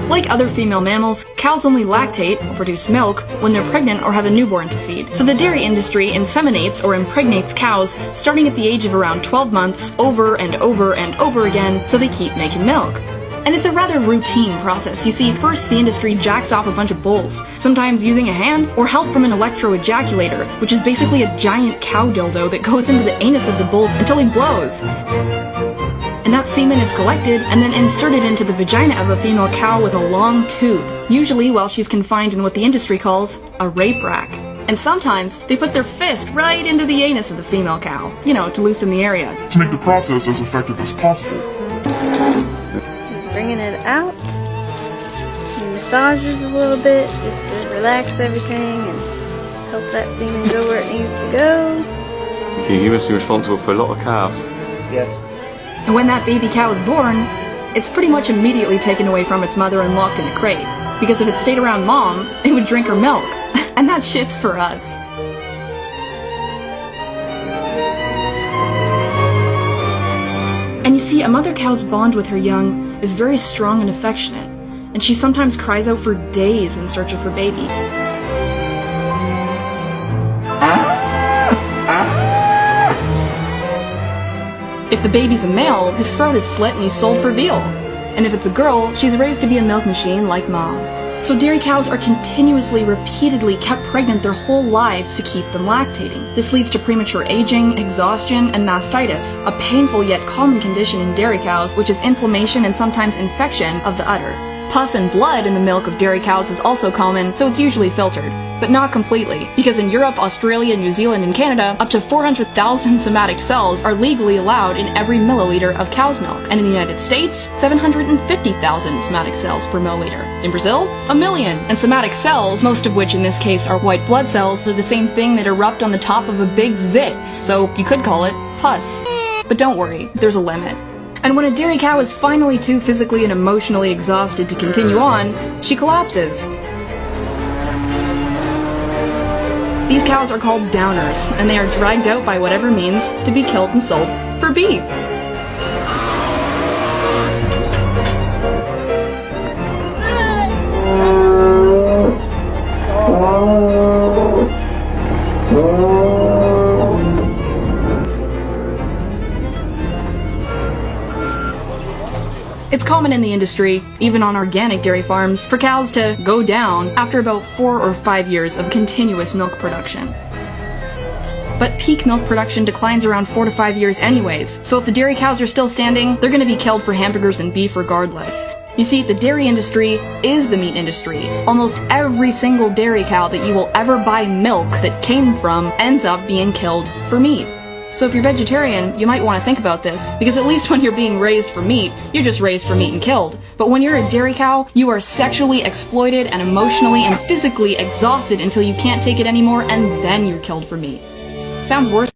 Like other female mammals, cows only lactate, or produce milk, when they're pregnant or have a newborn to feed. So the dairy industry inseminates or impregnates cows starting at the age of around 12 months over and over and over again so they keep making milk. And it's a rather routine process. You see, first the industry jacks off a bunch of bulls, sometimes using a hand or help from an electro-ejaculator, which is basically a giant cow dildo that goes into the anus of the bull until he blows. And that semen is collected and then inserted into the vagina of a female cow with a long tube, usually while she's confined in what the industry calls a rape rack. And sometimes they put their fist right into the anus of the female cow, you know, to loosen the area. To make the process as effective as possible. Just bringing it out. He massages a little bit just to relax everything and help that semen go where it needs to go. You must be responsible for a lot of calves. Yes. And when that baby cow is born, it's pretty much immediately taken away from its mother and locked in a crate. Because if it stayed around mom, it would drink her milk. And that shit's for us. And you see, a mother cow's bond with her young is very strong and affectionate, and she sometimes cries out for days in search of her baby. If the baby's a male, his throat is slit and he's sold for veal. And if it's a girl, she's raised to be a milk machine like mom. So dairy cows are continuously, repeatedly kept pregnant their whole lives to keep them lactating. This leads to premature aging, exhaustion, and mastitis, a painful yet common condition in dairy cows, which is inflammation and sometimes infection of the udder. Pus and blood in the milk of dairy cows is also common, so it's usually filtered. But not completely, because in Europe, Australia, New Zealand, and Canada, up to 400,000 somatic cells are legally allowed in every milliliter of cow's milk. And in the United States, 750,000 somatic cells per milliliter. In Brazil, 1 million. And somatic cells, most of which in this case are white blood cells, are the same thing that erupt on the top of a big zit, so you could call it pus. But don't worry, there's a limit. And when a dairy cow is finally too physically and emotionally exhausted to continue on, she collapses. These cows are called downers, and they are dragged out by whatever means to be killed and sold for beef. It's common in the industry, even on organic dairy farms, for cows to go down after about 4 or 5 years of continuous milk production. But peak milk production declines around 4 to 5 years anyways, so if the dairy cows are still standing, they're gonna be killed for hamburgers and beef regardless. You see, the dairy industry is the meat industry. Almost every single dairy cow that you will ever buy milk that came from ends up being killed for meat. So if you're vegetarian, you might want to think about this, because at least when you're being raised for meat, you're just raised for meat and killed. But when you're a dairy cow, you are sexually exploited and emotionally and physically exhausted until you can't take it anymore, and then you're killed for meat. Sounds worse.